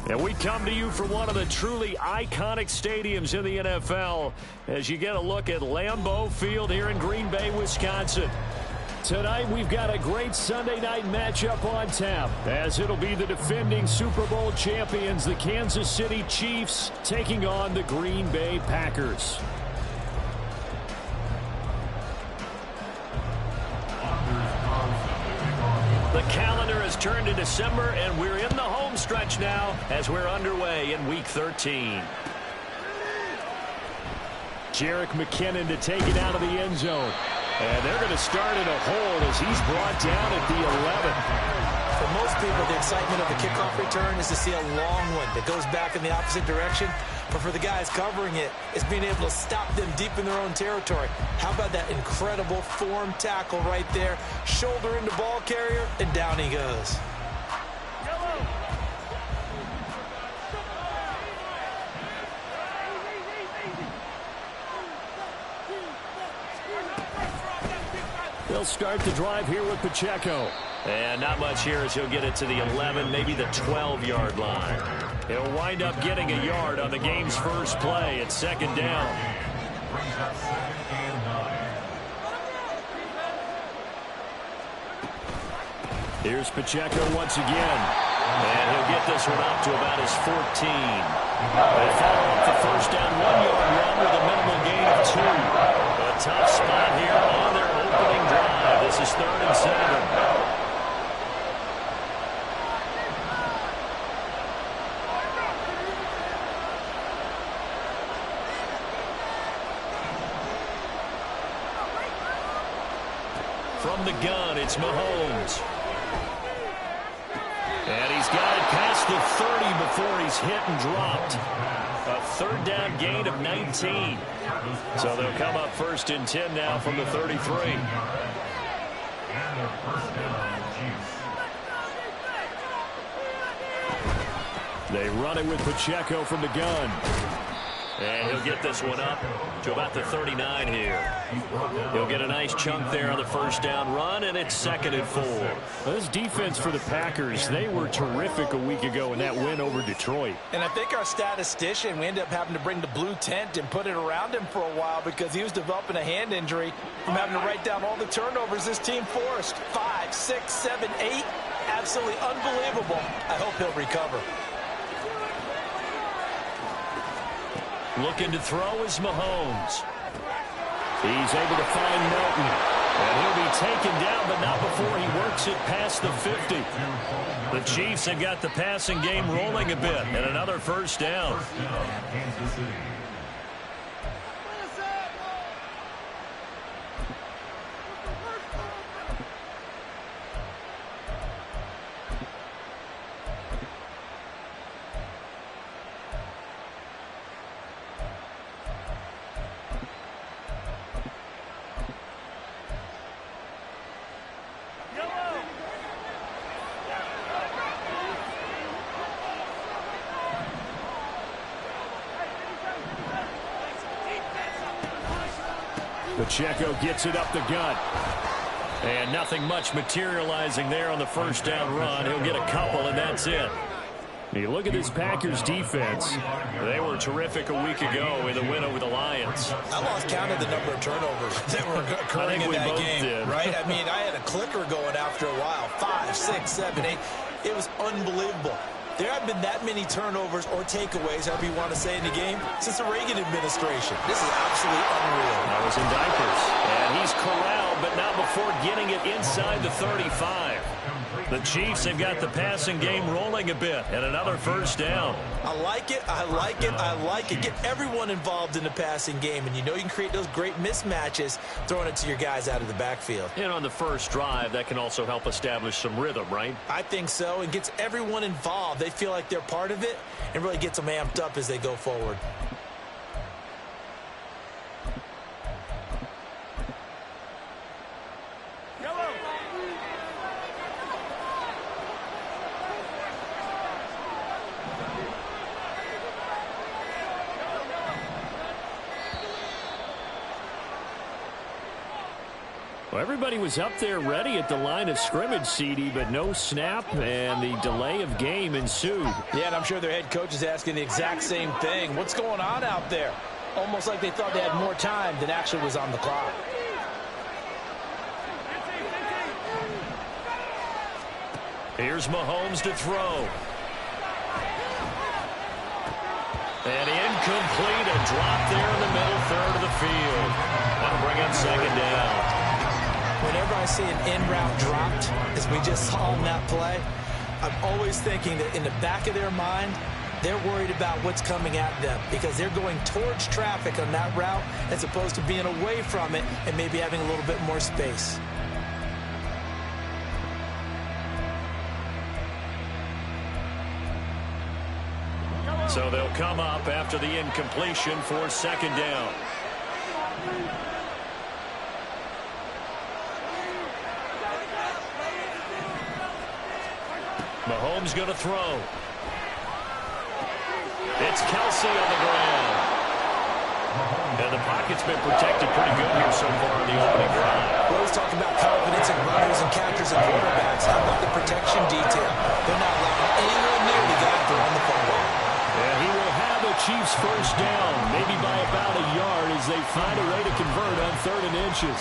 And we come to you from one of the truly iconic stadiums in the NFL as you get a look at Lambeau Field here in Green Bay, Wisconsin. Tonight we've got a great Sunday night matchup on tap as it'll be the defending Super Bowl champions, the Kansas City Chiefs, taking on the Green Bay Packers. The calendar has turned to December, and we're in the home stretch now as we're underway in Week 13. Jerick McKinnon to take it out of the end zone. And they're going to start in a hold as he's brought down at the 11. For most people, the excitement of the kickoff return is to see a long one that goes back in the opposite direction. But for the guys covering it, it's being able to stop them deep in their own territory. How about that incredible form tackle right there? Shoulder into ball carrier, and down he goes. They'll start the drive here with Pacheco. And not much here as he'll get it to the 11, maybe the 12-yard line. He'll wind up getting a yard on the game's first play at second down. Here's Pacheco once again. And he'll get this one up to about his 14. They follow up the first down 1-yard run with a minimal gain of 2. A tough spot here on their opening drive. This is 3rd and 7. From the gun, it's Mahomes. And he's got it past the 30 before he's hit and dropped. A 3rd down gain of 19. So they'll come up 1st and 10 now from the 33. They run it with Pacheco from the gun. And he'll get this one up to about the 39 here. He'll get a nice chunk there on the first down run, and it's 2nd and 4. Well, this defense for the Packers, they were terrific a week ago in that win over Detroit. And I think our statistician, we ended up having to bring the blue tent and put it around him for a while because he was developing a hand injury from having to write down all the turnovers this team forced. 5, 6, 7, 8. Absolutely unbelievable. I hope he'll recover. Looking to throw is Mahomes. He's able to find Melton. And he'll be taken down, but not before he works it past the 50. The Chiefs have got the passing game rolling a bit. And another first down. Pacheco gets it up the gut. And nothing much materializing there on the first down run. He'll get a couple, and that's it. You look at this Packers defense. They were terrific a week ago in the win over the Lions. I lost count of the number of turnovers that were occurring in that game. Right? I mean, I had a clicker going after a while. 5, 6, 7, 8. It was unbelievable. There haven't been that many turnovers or takeaways, however you want to say, in the game since the Reagan administration. This is absolutely unreal. I was in diapers. And he's corralled, but not before getting it inside the 35. The Chiefs have got the passing game rolling a bit, and another first down. I like it, I like it, I like it. Get everyone involved in the passing game, and you know you can create those great mismatches throwing it to your guys out of the backfield. And on the first drive, that can also help establish some rhythm, right? I think so, and gets everyone involved. They feel like they're part of it, and really gets them amped up as they go forward. Well, everybody was up there ready at the line of scrimmage, CD, but no snap, and the delay of game ensued. Yeah, and I'm sure their head coach is asking the exact same thing. What's going on out there? Almost like they thought they had more time than actually was on the clock. Here's Mahomes to throw. And incomplete, a drop there in the middle third of the field. That'll bring up second down. Whenever I see an in-route dropped, as we just saw in that play, I'm always thinking that in the back of their mind, they're worried about what's coming at them because they're going towards traffic on that route as opposed to being away from it and maybe having a little bit more space. So they'll come up after the incompletion for second down. Mahomes going to throw. It's Kelsey on the ground. And the pocket's been protected pretty good here so far in the opening drive. We always talk about confidence in runners and catchers and quarterbacks. How about the protection detail? They're not allowing anyone near the guy throwing the football. And he will have the Chiefs first down, maybe by about a yard as they find a way to convert on 3rd and inches.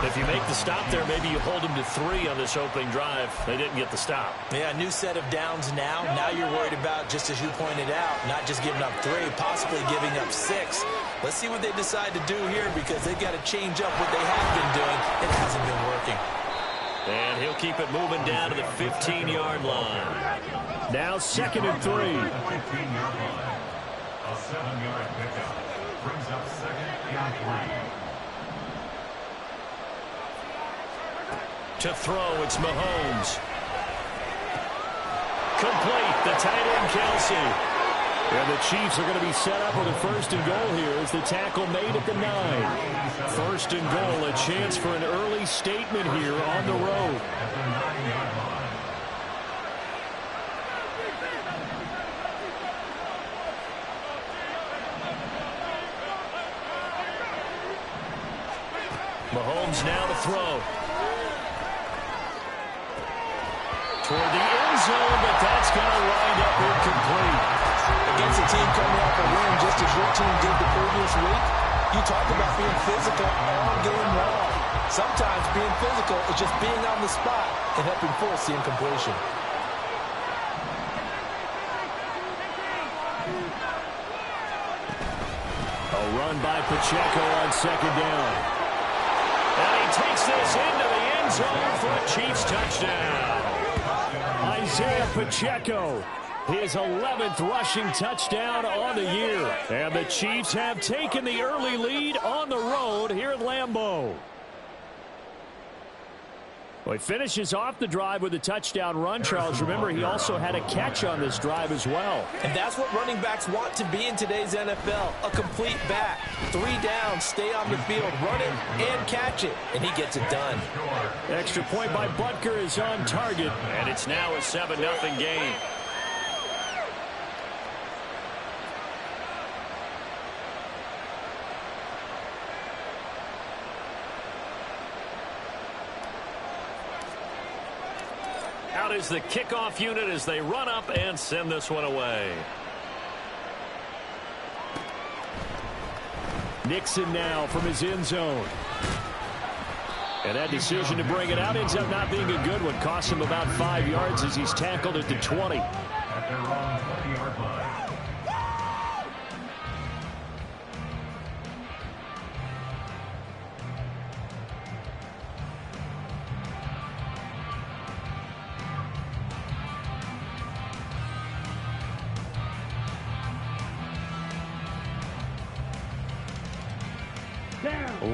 If you make the stop there, maybe you hold them to 3 on this opening drive. They didn't get the stop. Yeah, new set of downs now. Now you're worried about, just as you pointed out, not just giving up 3, possibly giving up 6. Let's see what they decide to do here because they've got to change up what they have been doing. It hasn't been working. And he'll keep it moving down to the 15-yard line. Now 2nd and 3. A 7-yard pickup brings up 2nd and 3. To throw, it's Mahomes. Complete, the tight end Kelsey. And the Chiefs are going to be set up with a 1st and goal here as the tackle made at the 9. 1st and goal, a chance for an early statement here on the road. At the 9-yard line. Mahomes now to throw. Toward the end zone, but that's going to wind up incomplete. Against a team coming off a win just as your team did the previous week, you talk about being physical all game long. Sometimes being physical is just being on the spot and helping force the incompletion. A run by Pacheco on 2nd down. And he takes this into the end zone for a Chiefs touchdown. Isaiah Pacheco, his 11th rushing touchdown on the year. And the Chiefs have taken the early lead on the road here at Lambeau. Well, he finishes off the drive with a touchdown run, Charles. Remember, he also had a catch on this drive as well. And that's what running backs want to be in today's NFL, a complete back. 3 downs, stay on the field, run it, and catch it. And he gets it done. Extra point by Butker is on target, and it's now a 7-0 game. Out is the kickoff unit as they run up and send this one away. Nixon now from his end zone. And that decision to bring it out ends up not being a good one. Costs him about 5 yards as he's tackled at the 20. At their own 20-yard line.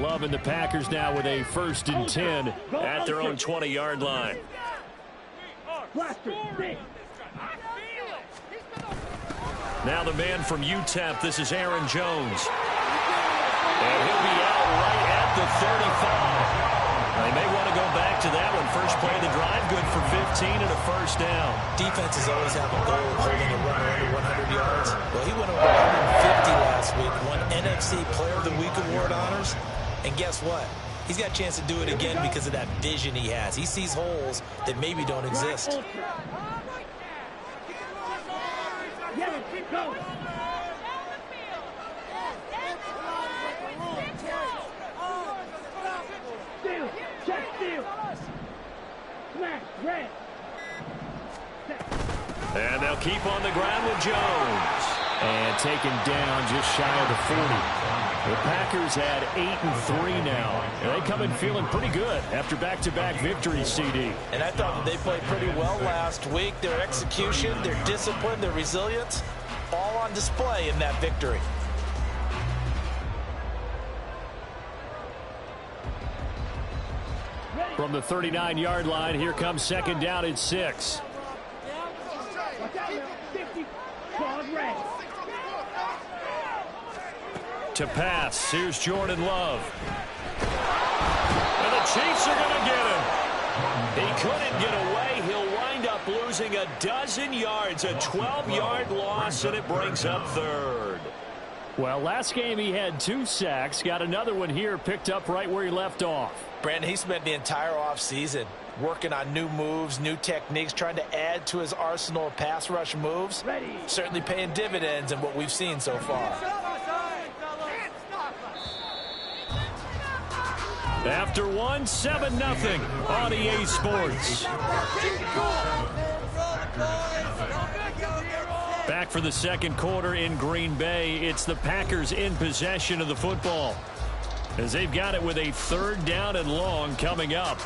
Loving the Packers now with a 1st and 10 at their own 20-yard line. Now the man from UTEP, this is Aaron Jones. And he'll be out right at the 35. They may want to go back to that one. First play of the drive, good for 15 and a 1st down. Defenses always have a goal of holding a runner under 100 yards. Well, he went over 150 last week, won NFC Player of the Week award honors. And guess what? He's got a chance to do it again because of that vision he has. He sees holes that maybe don't exist. And they'll keep on the ground with Jones. And taken down just shy of the 40. The Packers had 8-3 now. And they come in feeling pretty good after back-to-back victories, CD. And I thought that they played pretty well last week. Their execution, their discipline, their resilience, all on display in that victory. From the 39-yard line, here comes second down and 6. To pass, here's Jordan Love. And the Chiefs are going to get him. He couldn't get away. He'll wind up losing a dozen yards, a 12-yard loss, and it brings up third. Well, last game he had 2 sacks. Got another one here, picked up right where he left off. Brandon, he spent the entire offseason working on new moves, new techniques, trying to add to his arsenal of pass rush moves. Certainly paying dividends in what we've seen so far. After 7-0 on EA Sports. Back for the second quarter in Green Bay. It's the Packers in possession of the football, as they've got it with a 3rd down and long coming up.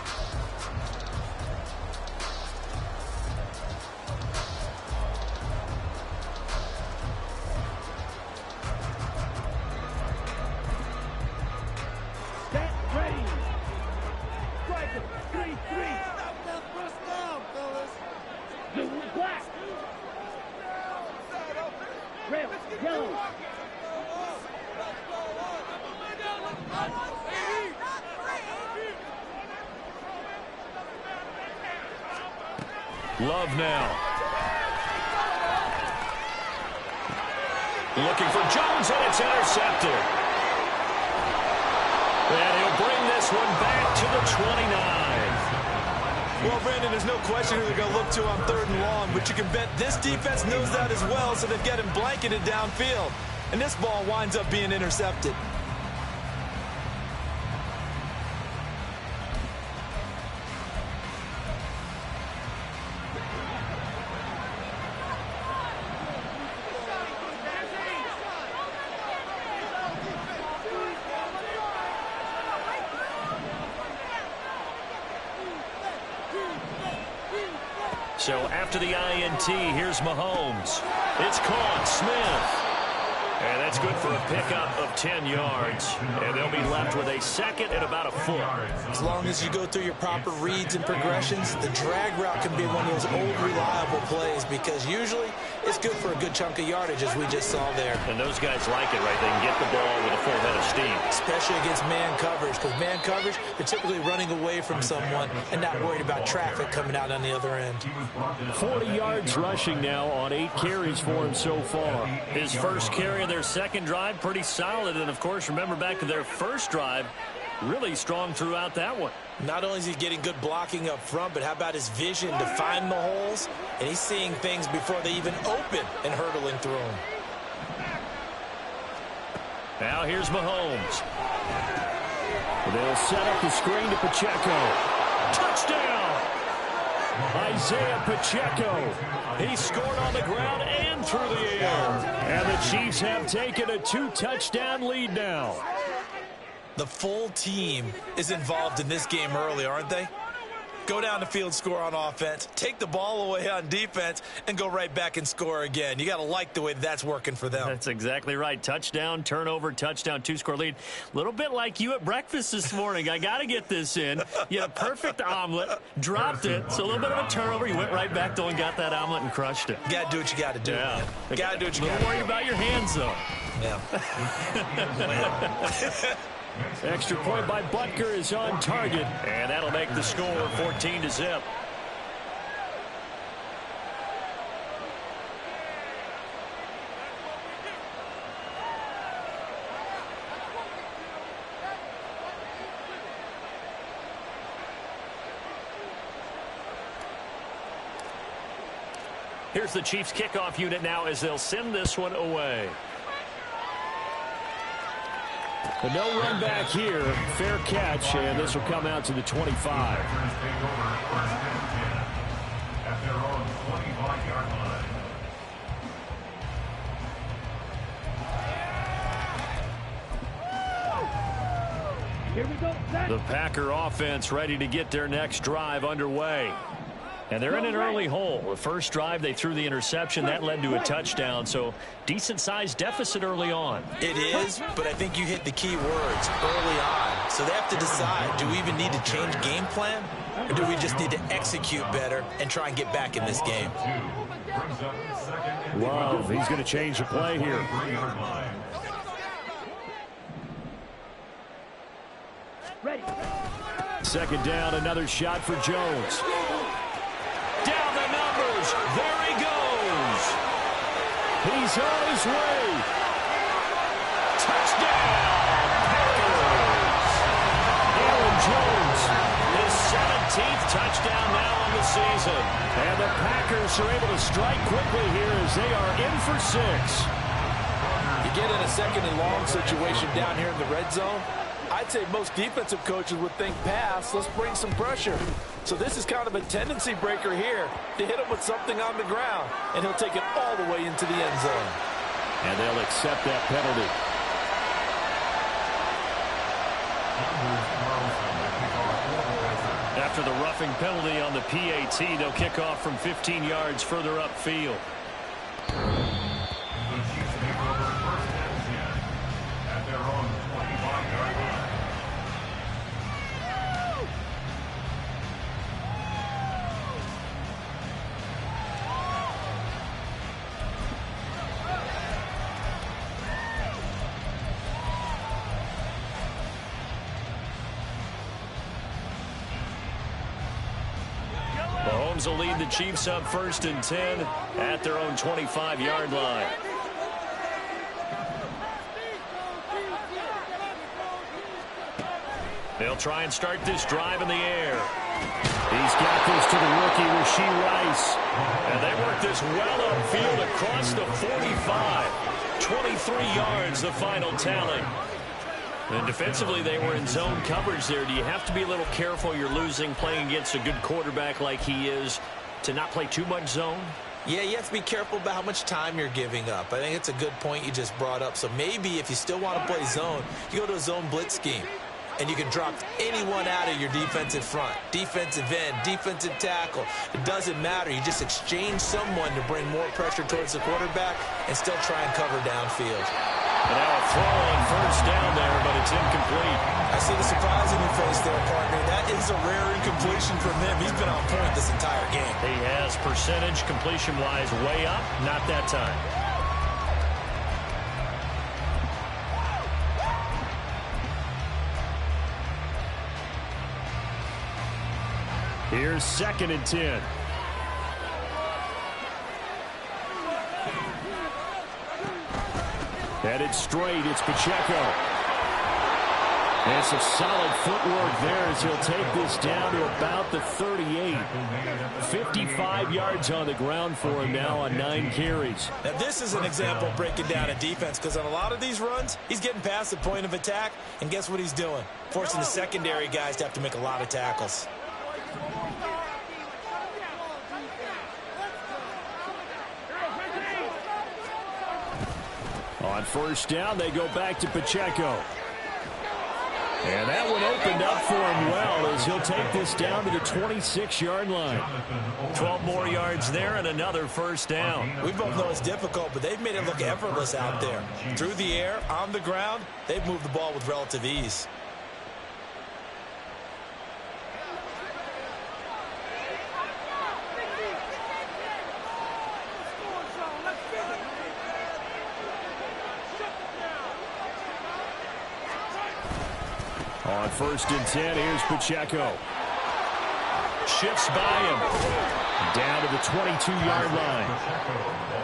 Love now. Looking for Jones, and it's intercepted. And he'll bring this one back to the 29. Well, Brandon, there's no question who they're going to look to on 3rd and long, but you can bet this defense knows that as well, so they've got him blanketed downfield. And this ball winds up being intercepted. So after the INT, here's Mahomes. It's caught. Smith. And that's good for a pickup of 10 yards. And they'll be left with a 2nd and about a foot. As long as you go through your proper reads and progressions, the drag route can be one of those old reliable plays, because usually it's good for a good chunk of yardage, as we just saw there. And those guys like it, right? They can get the ball with a full head of steam. Especially against man coverage, because man coverage, they're typically running away from someone and not worried about traffic coming out on the other end. 40 yards rushing now on 8 carries for him so far. His first carry of their second drive, pretty solid. And, of course, remember back to their first drive, really strong throughout that one. Not only is he getting good blocking up front, but how about his vision to find the holes? And he's seeing things before they even open and hurdling through them. Now here's Mahomes. They'll set up the screen to Pacheco. Touchdown! Isaiah Pacheco. He scored on the ground and through the air. And the Chiefs have taken a 2-touchdown lead now. The full team is involved in this game early, aren't they? Go down the field, score on offense, take the ball away on defense, and go right back and score again. You got to like the way that's working for them. That's exactly right. Touchdown, turnover, touchdown, 2-score lead. A little bit like you at breakfast this morning. I got to get this in. You had a perfect omelet, dropped it, so a little bit of a turnover. You went right back, though, and got that omelet and crushed it. You got to do what you got to do. Yeah. You got to do what you got to do. A little worried about your hands, though. Yeah. Extra point by Butker is on target, and that'll make the score 14-0. Here's the Chiefs kickoff unit now as they'll send this one away. But no run back here. Fair catch, and this will come out to the 25. Here we go. The Packer offense ready to get their next drive underway. And they're in an early hole. The first drive, they threw the interception. That led to a touchdown. So decent-sized deficit early on. It is, but I think you hit the key words early on. So they have to decide, do we even need to change game plan? Or do we just need to execute better and try and get back in this game? Love, he's going to change the play here. Ready. Second down, another shot for Jones. Down the numbers. There he goes. He's on his way. Touchdown, Packers. Aaron Jones, his 17th touchdown now on the season. And the Packers are able to strike quickly here as they are in for 6. You get in a second and long situation down here in the red zone. I'd say most defensive coaches would think pass. Let's bring some pressure. So this is kind of a tendency breaker here to hit him with something on the ground, and he'll take it all the way into the end zone. And they'll accept that penalty. After the roughing penalty on the PAT, they'll kick off from 15 yards further upfield. Mahomes will lead the Chiefs up 1st and 10 at their own 25-yard line. They'll try and start this drive in the air. He's got this to the rookie, Rashee Rice. And they work this well upfield across the 45. 23 yards, the final tally. And defensively, they were in zone coverage there. Do you have to be a little careful? You're losing, playing against a good quarterback like he is, to not play too much zone? Yeah, you have to be careful about how much time you're giving up. I think it's a good point you just brought up. So maybe if you still want to play zone, you go to a zone blitz scheme. And you can drop anyone out of your defensive front. Defensive end, defensive tackle. It doesn't matter. You just exchange someone to bring more pressure towards the quarterback and still try and cover downfield. And now a throw on 1st down there, but it's incomplete. I see the surprise in your face there, partner. That is a rare incompletion from him. He's been on point this entire game. He has percentage completion-wise way up. Not that time. Here's 2nd and 10. Headed straight, it's Pacheco. And some solid footwork there as he'll take this down to about the 38. 55 yards on the ground for him now on 9 carries. Now this is an example of breaking down a defense, because on a lot of these runs, he's getting past the point of attack, and guess what he's doing? Forcing the secondary guys to have to make a lot of tackles. On 1st down, they go back to Pacheco. And that one opened up for him well as he'll take this down to the 26-yard line. 12 more yards there and another 1st down. We both know it's difficult, but they've made it look effortless out there. Through the air, on the ground, they've moved the ball with relative ease. On 1st and 10, here's Pacheco. Shifts by him. Down to the 22-yard line.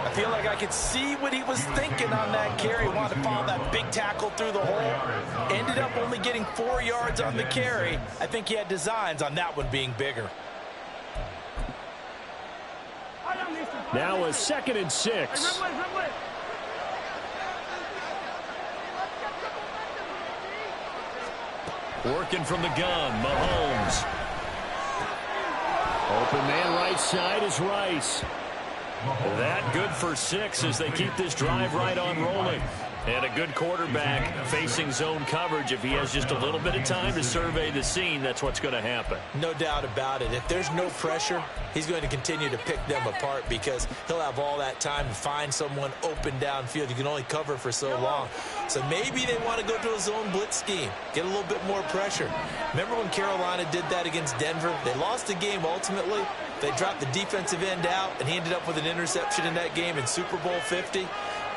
I feel like I could see what he was thinking on that carry. Wanted to follow that big tackle through the hole. Ended up only getting 4 yards on the carry. I think he had designs on that one being bigger. Now a 2nd and 6. Working from the gun, Mahomes. Open man right side is Rice. That good for 6 as they keep this drive right on rolling. And a good quarterback facing zone coverage. If he has just a little bit of time to survey the scene, that's what's going to happen. No doubt about it. If there's no pressure, he's going to continue to pick them apart because he'll have all that time to find someone open downfield. You can only cover for so long. So maybe they want to go to a zone blitz scheme, get a little bit more pressure. Remember when Carolina did that against Denver? They lost the game ultimately. They dropped the defensive end out, and he ended up with an interception in that game in Super Bowl 50.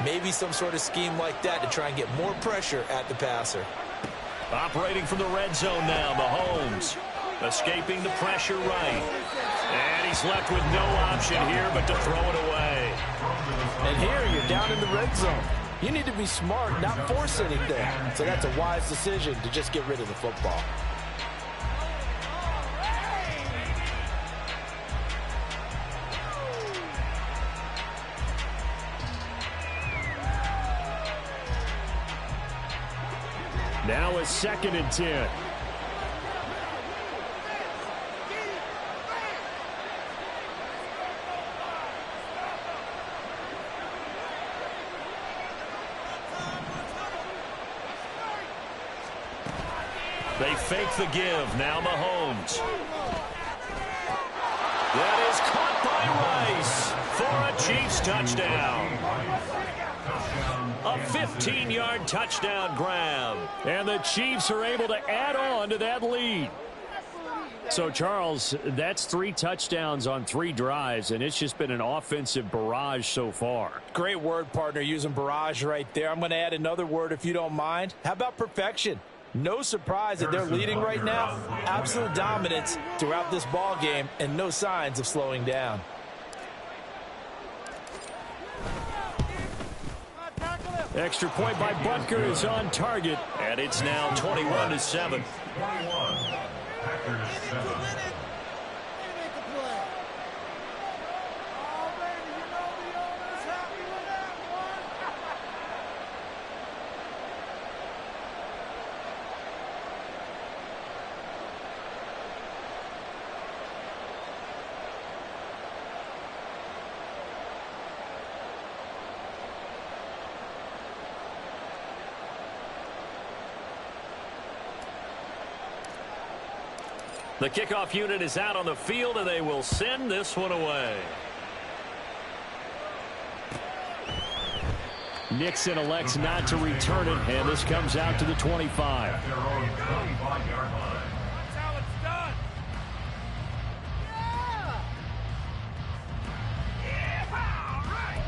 Maybe some sort of scheme like that to try and get more pressure at the passer. Operating from the red zone now, Mahomes. Escaping the pressure right. And he's left with no option here but to throw it away. And here you're down in the red zone. You need to be smart, not force anything. So that's a wise decision to just get rid of the football. Now a 2nd and 10. They fake the give. Now Mahomes. That is caught by Rice for a Chiefs touchdown. A 15-yard touchdown grab. And the Chiefs are able to add on to that lead. So, Charles, that's 3 touchdowns on 3 drives, and it's just been an offensive barrage so far. Great word, partner, using barrage right there. I'm going to add another word if you don't mind. How about perfection? No surprise that they're leading right now. Absolute dominance throughout this ball game and no signs of slowing down. Extra point by Butker is on target, and it's now 21-7. Packers 7. The kickoff unit is out on the field, and they will send this one away. Nixon elects not to return it, and this comes out to the 25. At their own 25-yard line. That's how it's done. Yeah, all right.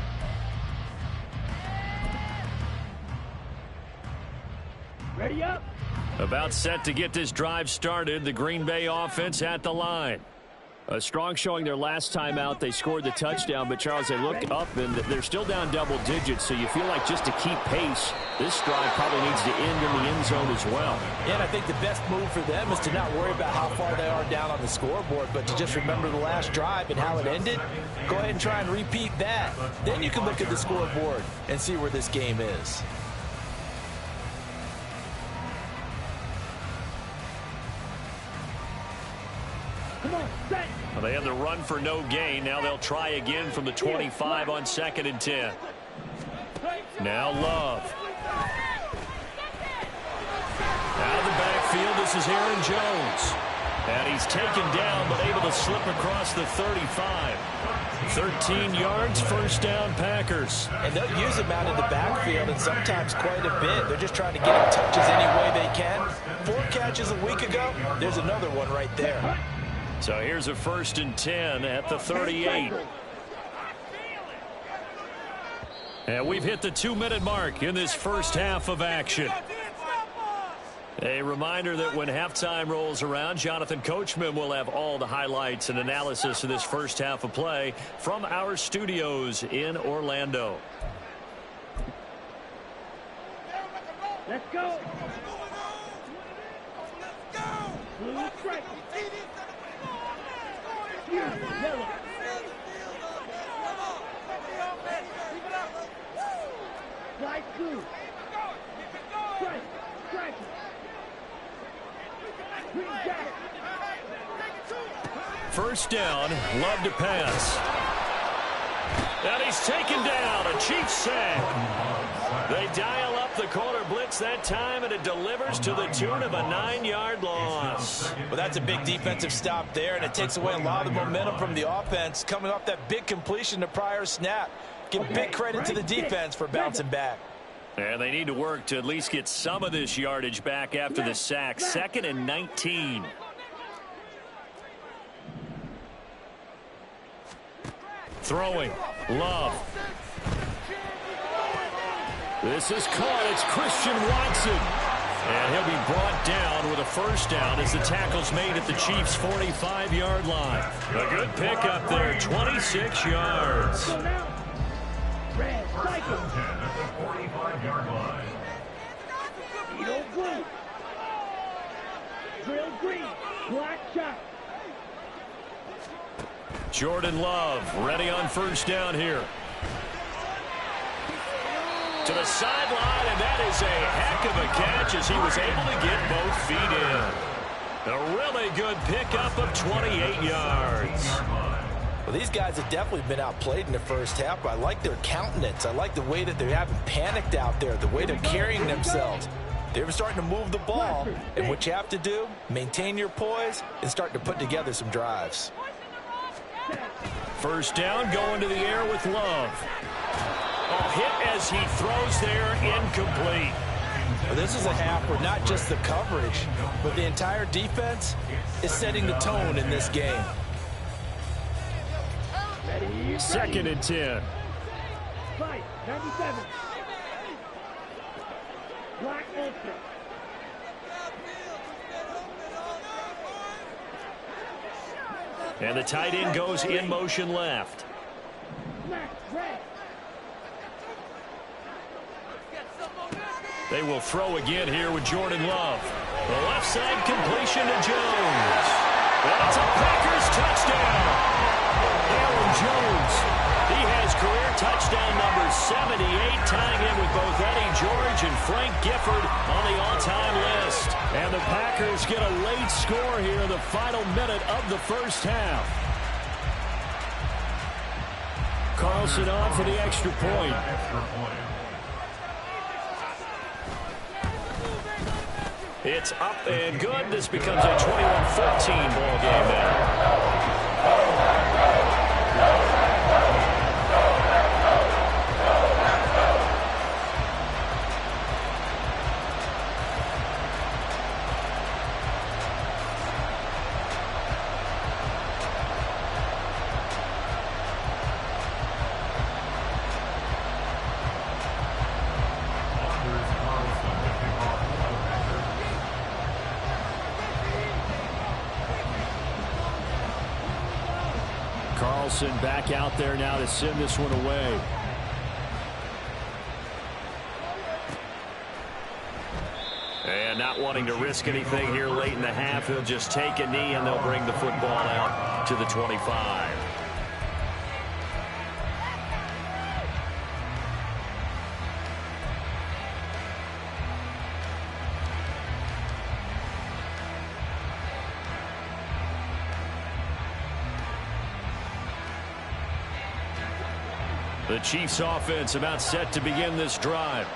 Ready up. About set to get this drive started. The Green Bay offense at the line. A strong showing their last time out. They scored the touchdown, but, Charles, they look up, and they're still down double digits, so you feel like just to keep pace, this drive probably needs to end in the end zone as well. And I think the best move for them is to not worry about how far they are down on the scoreboard, but to just remember the last drive and how it ended. Go ahead and try and repeat that. Then you can look at the scoreboard and see where this game is. Well, they had the run for no gain. Now they'll try again from the 25 on 2nd and 10. Now Love. Out of the backfield, this is Aaron Jones. And he's taken down, but able to slip across the 35. 13 yards, first down, Packers. And they'll use him out in the backfield, and sometimes quite a bit. They're just trying to get him touches any way they can. 4 catches a week ago. There's another one right there. So here's a 1st and 10 at the 38. And we've hit the 2-minute mark in this first half of action. A reminder that when halftime rolls around, Jonathan Coachman will have all the highlights and analysis of this first half of play from our studios in Orlando. Let's go. Blue strike. Yellow. Right through. Strike. Strike. Green jacket. First down, Love to pass. And he's taken down, a Chiefs sack. They dial up the corner blitz that time, and it delivers to the tune of a 9-yard loss. Well, that's a big defensive stop there, and it takes away a lot of the momentum from the offense coming off that big completion the prior snap. Give big credit to the defense for bouncing back. And they need to work to at least get some of this yardage back after the sack. 2nd and 19. Throwing. Love. This is caught. It's Christian Watson. And he'll be brought down with a first down as the tackle's made at the Chiefs' 45-yard line. A good pickup there, 26 yards. Red, cycle. 10 at the 45-yard line. Edo blue. Drill green. Black shot. Jordan Love ready on first down here. To the sideline, and that is a heck of a catch as he was able to get both feet in. A really good pickup of 28 yards. Well, these guys have definitely been outplayed in the first half, but I like their countenance. I like the way that they haven't panicked out there, the way they're carrying themselves. They're starting to move the ball, and what you have to do, maintain your poise and start to put together some drives. First down, going to the air with Love. Oh, hit as he throws there, incomplete. Well, this is a half where not just the coverage, but the entire defense is setting the tone in this game. 2nd and 10. Fight, 97. Black ultra. And the tight end goes in motion left. Black, red. They will throw again here with Jordan Love. The left side completion to Jones. And it's a Packers touchdown. Aaron Jones. He has career touchdown number 78, tying in with both Eddie George and Frank Gifford on the all-time list. And the Packers get a late score here in the final minute of the first half. Carlson on for the extra point. It's up and good. This becomes a 21-14 ball game now. Back out there now to send this one away. And not wanting to risk anything here late in the half, he'll just take a knee and they'll bring the football out to the 25. The Chiefs offense about set to begin this drive.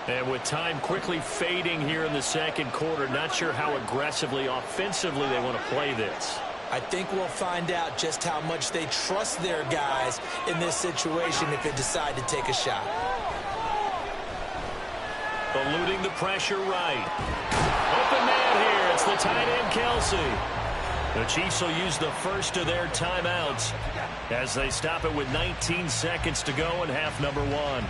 And with time quickly fading here in the second quarter, not sure how aggressively, offensively they want to play this. I think we'll find out just how much they trust their guys in this situation if they decide to take a shot. Eluding the pressure right. Open man here. It's the tight end, Kelsey. The Chiefs will use the first of their timeouts as they stop it with 19 seconds to go in half number one.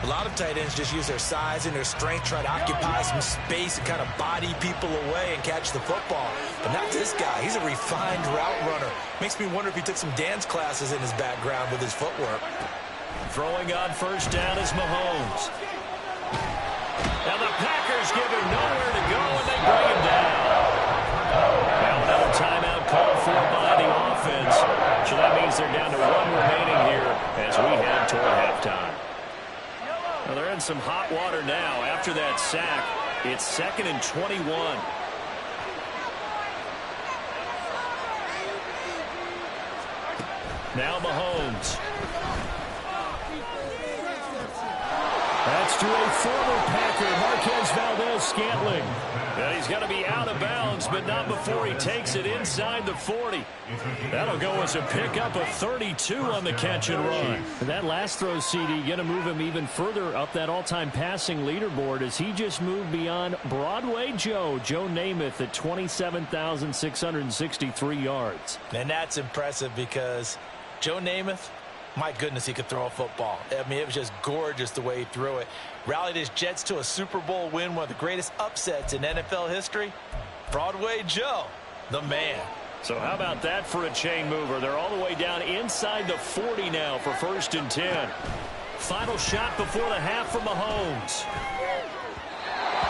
A lot of tight ends just use their size and their strength, try to occupy some space and kind of body people away and catch the football. But not this guy. He's a refined route runner. Makes me wonder if he took some dance classes in his background with his footwork. Throwing on first down is Mahomes. Now the Packers give him nowhere to go and they bring him down. Now another timeout called for by the offense. So that means they're down to one remaining here as we head toward halftime. Well, there on some hot water now after that sack. It's 2nd and 21. Now Mahomes. That's to a former Packer, Marquez Valdez-Scantling. And he's going to be out of bounds, but not before he takes it inside the 40. That'll go as a pickup of 32 on the catch and run. And that last throw, CD, going to move him even further up that all-time passing leaderboard as he just moved beyond Broadway Joe Namath at 27,663 yards. And that's impressive because Joe Namath, my goodness, he could throw a football. I mean, it was just gorgeous the way he threw it. Rallied his Jets to a Super Bowl win, one of the greatest upsets in NFL history. Broadway Joe, the man. So how about that for a chain mover? They're all the way down inside the 40 now for 1st and 10. Final shot before the half from Mahomes.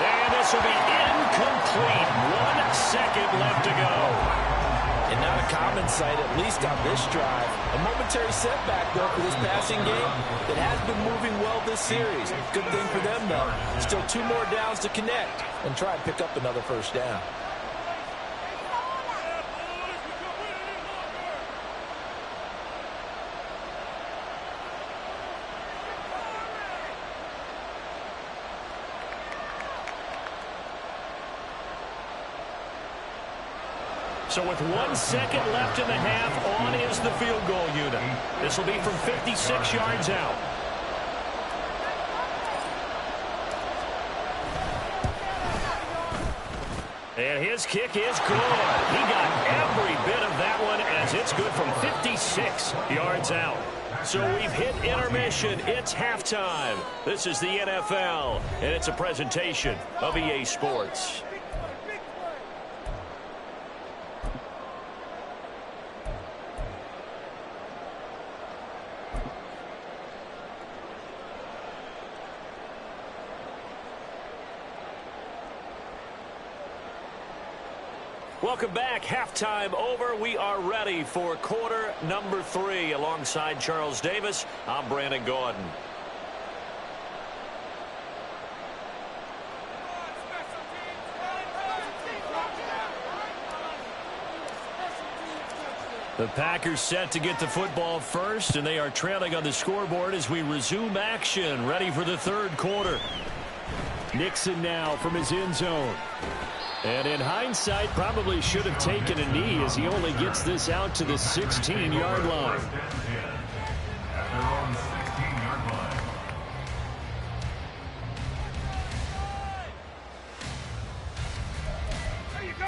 And this will be incomplete. 1 second left to go. And not a common sight, at least on this drive. A momentary setback, though, for this passing game that has been moving well this series. Good thing for them, though. Still 2 more downs to connect and try and pick up another 1st down. So with 1 second left in the half, on is the field goal unit. This will be from 56 yards out. And his kick is good. He got every bit of that one as it's good from 56 yards out. So we've hit intermission. It's halftime. This is the NFL, and it's a presentation of EA Sports. Welcome back. Halftime over. We are ready for quarter number 3. Alongside Charles Davis, I'm Brandon Gordon. The Packers set to get the football first, and they are trailing on the scoreboard as we resume action, ready for the 3rd quarter. Nixon now from his end zone. And in hindsight, probably should have taken a knee as he only gets this out to the 16-yard line. There you go.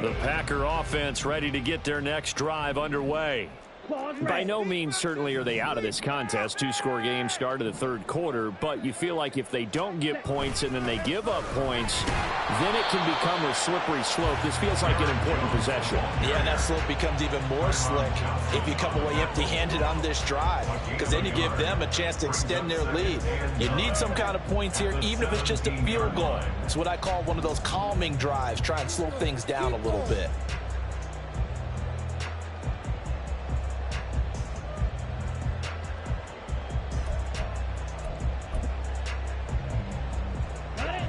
The Packer offense ready to get their next drive underway. By no means certainly are they out of this contest. 2-score game start of the 3rd quarter, but you feel like if they don't get points and then they give up points, then it can become a slippery slope. This feels like an important possession. Yeah, and that slope becomes even more slick if you come away empty-handed on this drive, because then you give them a chance to extend their lead. You need some kind of points here, even if it's just a field goal. It's what I call one of those calming drives, try and slow things down a little bit.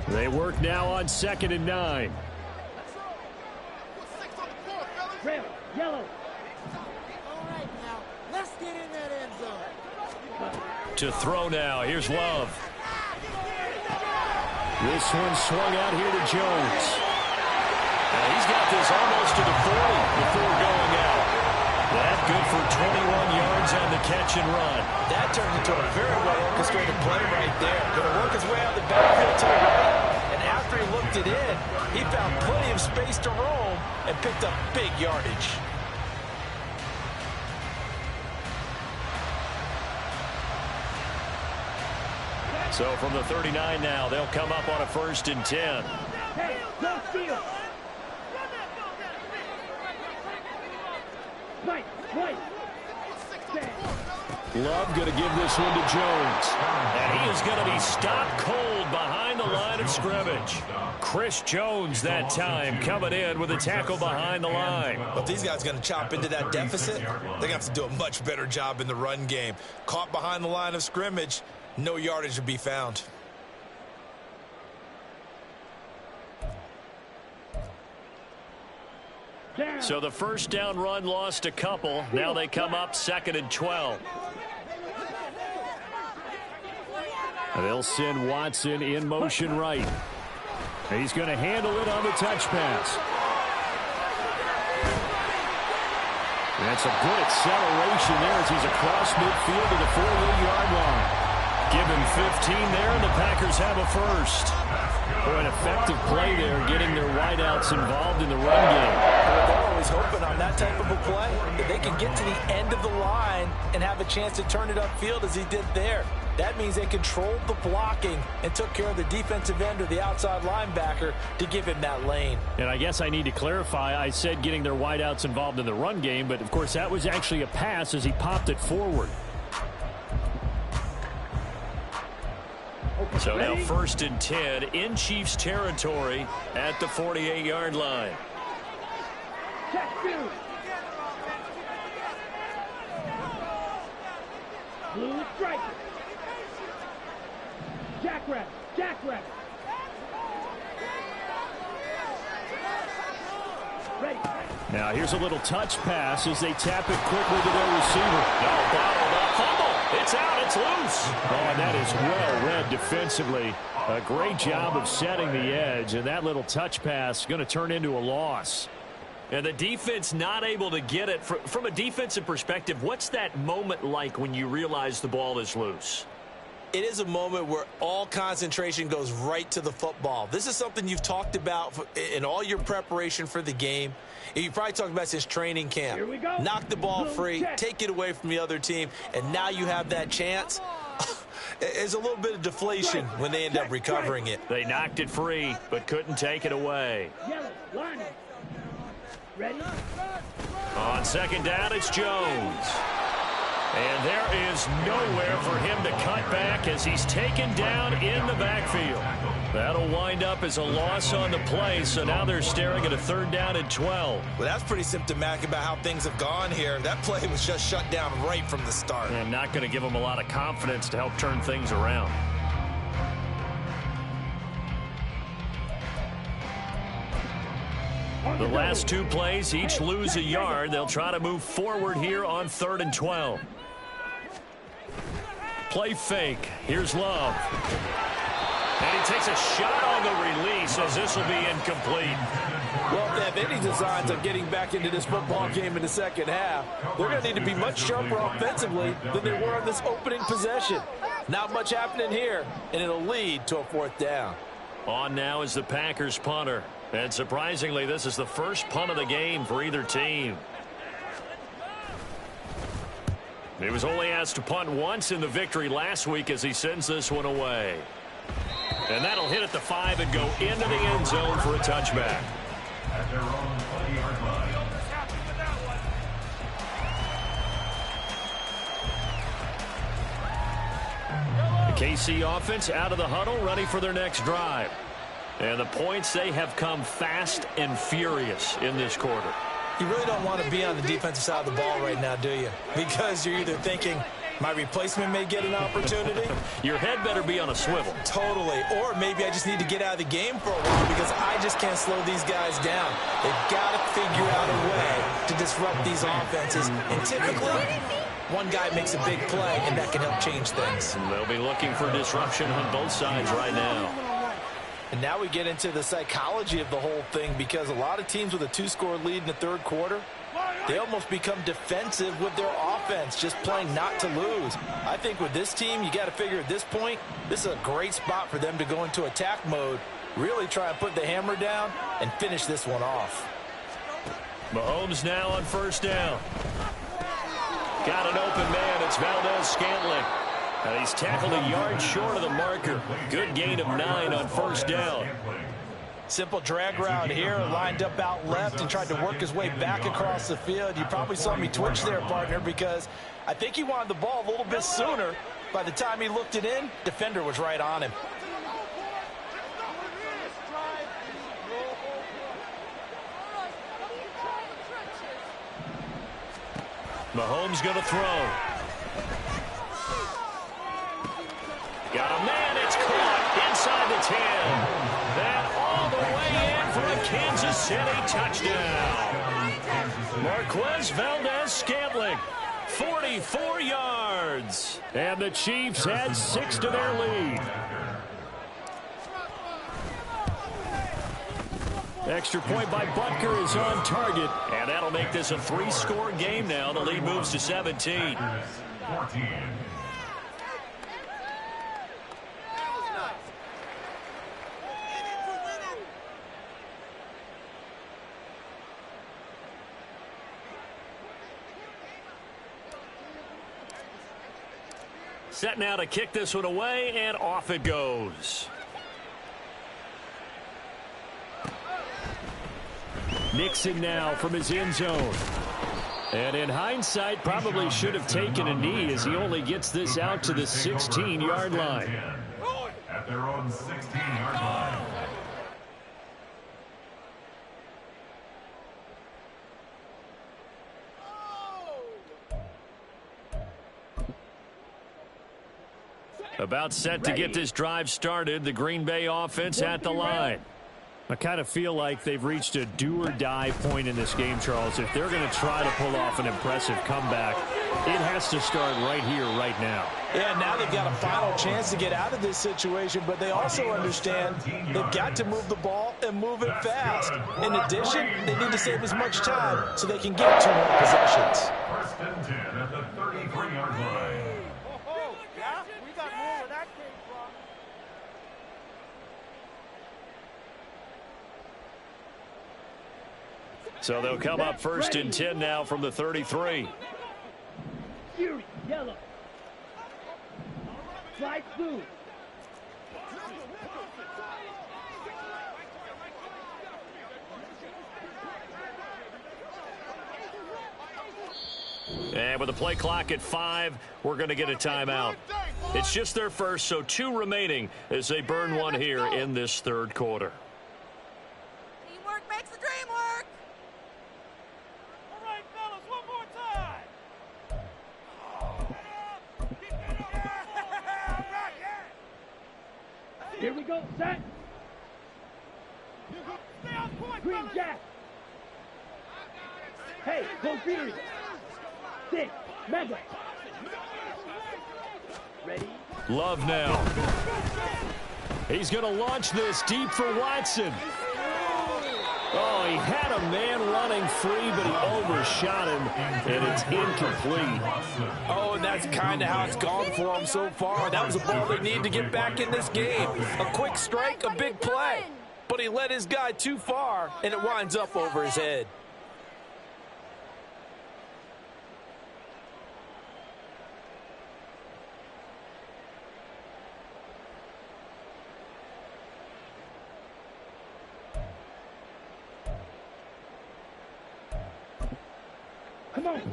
They work now on 2nd and 9. Red, yellow. All right, now, let's get in that end zone. To throw now. Here's Love. This one swung out here to Jones. Now he's got this almost to the 40 before going out. That good for 21 yards on the catch and run. That turned into a very well-orchestrated play right there. Going to work his way out the backfield to the right. And after he looked it in, he found plenty of space to roam and picked up big yardage. So from the 39 now, they'll come up on a 1st and 10. Hey, don't steal. Mike, Mike. Love going to give this one to Jones. And he is going to be stopped cold behind the line of scrimmage. Chris Jones that time coming in with a tackle behind the line. But if these guys are going to chop into that deficit, they're going to have to do a much better job in the run game. Caught behind the line of scrimmage, no yardage to be found. So the first down run lost a couple. Now they come up 2nd and 12. They'll send Watson in motion right. He's going to handle it on the touch pass. That's a good acceleration there as he's across midfield to the 48-yard line. Give him 15 there, and the Packers have a first. Boy, an effective play there, getting their wideouts involved in the run game. They're always hoping on that type of a play that they can get to the end of the line and have a chance to turn it upfield as he did there. That means they controlled the blocking and took care of the defensive end or the outside linebacker to give him that lane. And I guess I need to clarify, I said getting their wideouts involved in the run game, but of course that was actually a pass as he popped it forward. So now 1st and 10 in Chiefs territory at the 48-yard line. Check 2. Blue striker. Jackrabbit. Jackrabbit. Ready. Now here's a little touch pass as they tap it quickly to their receiver. No, bottled up fumble. It's out. It's loose. Oh, and that is well read defensively. A great job of setting the edge, and that little touch pass going to turn into a loss. And the defense not able to get it. From a defensive perspective, what's that moment like when you realize the ball is loose? It is a moment where all concentration goes right to the football. This is something you've talked about in all your preparation for the game. You probably talked about since training camp. Here we go. Knock the ball free, take it away from the other team, and now you have that chance. There's a little bit of deflation when they end up recovering it. They knocked it free, but couldn't take it away. Yellow. Line it. Ready. On 2nd down, it's Jones. And there is nowhere for him to cut back as he's taken down in the backfield. That'll wind up as a loss on the play, so now they're staring at a 3rd down and 12. Well, that's pretty symptomatic about how things have gone here. That play was just shut down right from the start. And not going to give them a lot of confidence to help turn things around. The last 2 plays, each lose a yard. They'll try to move forward here on 3rd and 12. Play fake. Here's Love. And he takes a shot on the release as this will be incomplete. Well, if they have any designs of getting back into this football game in the second half, they're going to need to be much sharper offensively than they were on this opening possession. Not much happening here, and it'll lead to a 4th down. On now is the Packers punter. And surprisingly, this is the first punt of the game for either team. He was only asked to punt once in the victory last week as he sends this one away. And that'll hit at the 5 and go into the end zone for a touchback. At their own 20-yard line. The KC offense out of the huddle, ready for their next drive. And the points, they have come fast and furious in this quarter. You really don't want to be on the defensive side of the ball right now, do you? Because you're either thinking, my replacement may get an opportunity. Your head better be on a swivel. Totally. Or maybe I just need to get out of the game for a while because I just can't slow these guys down. They've got to figure out a way to disrupt these offenses. And typically, one guy makes a big play, and that can help change things. And they'll be looking for disruption on both sides right now. And now we get into the psychology of the whole thing because a lot of teams with a 2-score lead in the 3rd quarter, they almost become defensive with their offense, just playing not to lose. I think with this team, you got to figure at this point, this is a great spot for them to go into attack mode, really try and put the hammer down and finish this one off. Mahomes now on 1st down. Got an open man. It's Valdez-Scantling. And he's tackled a yard short of the marker. Good gain of 9 on 1st down. Simple drag route here, lined up out left and tried to work his way back across the field. You probably saw me twitch there, partner, because I think he wanted the ball a little bit sooner. By the time he looked it in, defender was right on him. Mahomes going to throw. Got a man. It's caught inside the 10. That all the way in for a Kansas City touchdown. Marquez Valdez-Scantling, 44 yards. And the Chiefs add 6 to their lead. Extra point by Butker is on target. And that'll make this a 3-score game now. The lead moves to 17. 14. Set now to kick this one away, and off it goes. Nixon now from his end zone. And in hindsight, probably should have taken a knee as he only gets this out to the 16-yard line. At their own 16-yard line. About set to get this drive started. The Green Bay offense at the line. I kind of feel like they've reached a do-or-die point in this game, Charles. If they're going to try to pull off an impressive comeback, it has to start right here, right now. Yeah, now they've got a final chance to get out of this situation, but they also understand they've got to move the ball and move it fast. In addition, they need to save as much time so they can get 2 more possessions. First and 10 at the 33-yard line. So they'll come up first and 10 now from the 33. Fury, yellow. Slide blue. And with the play clock at 5, we're going to get a timeout. It's just their first, so 2 remaining as they burn one here in this third quarter. Teamwork makes the dream work. All right, fellas, one more time. Here we go, set. Stay on point, Green fellas. Jack. Hey, go Fury. 6, mega. Ready? Love now. He's going to launch this deep for Watson. Oh, he had a man running free, but he overshot him, and it's incomplete. Oh, and that's kind of how it's gone for him so far. That was a ball they need to get back in this game. A quick strike, a big play. But he led his guy too far, and it winds up over his head.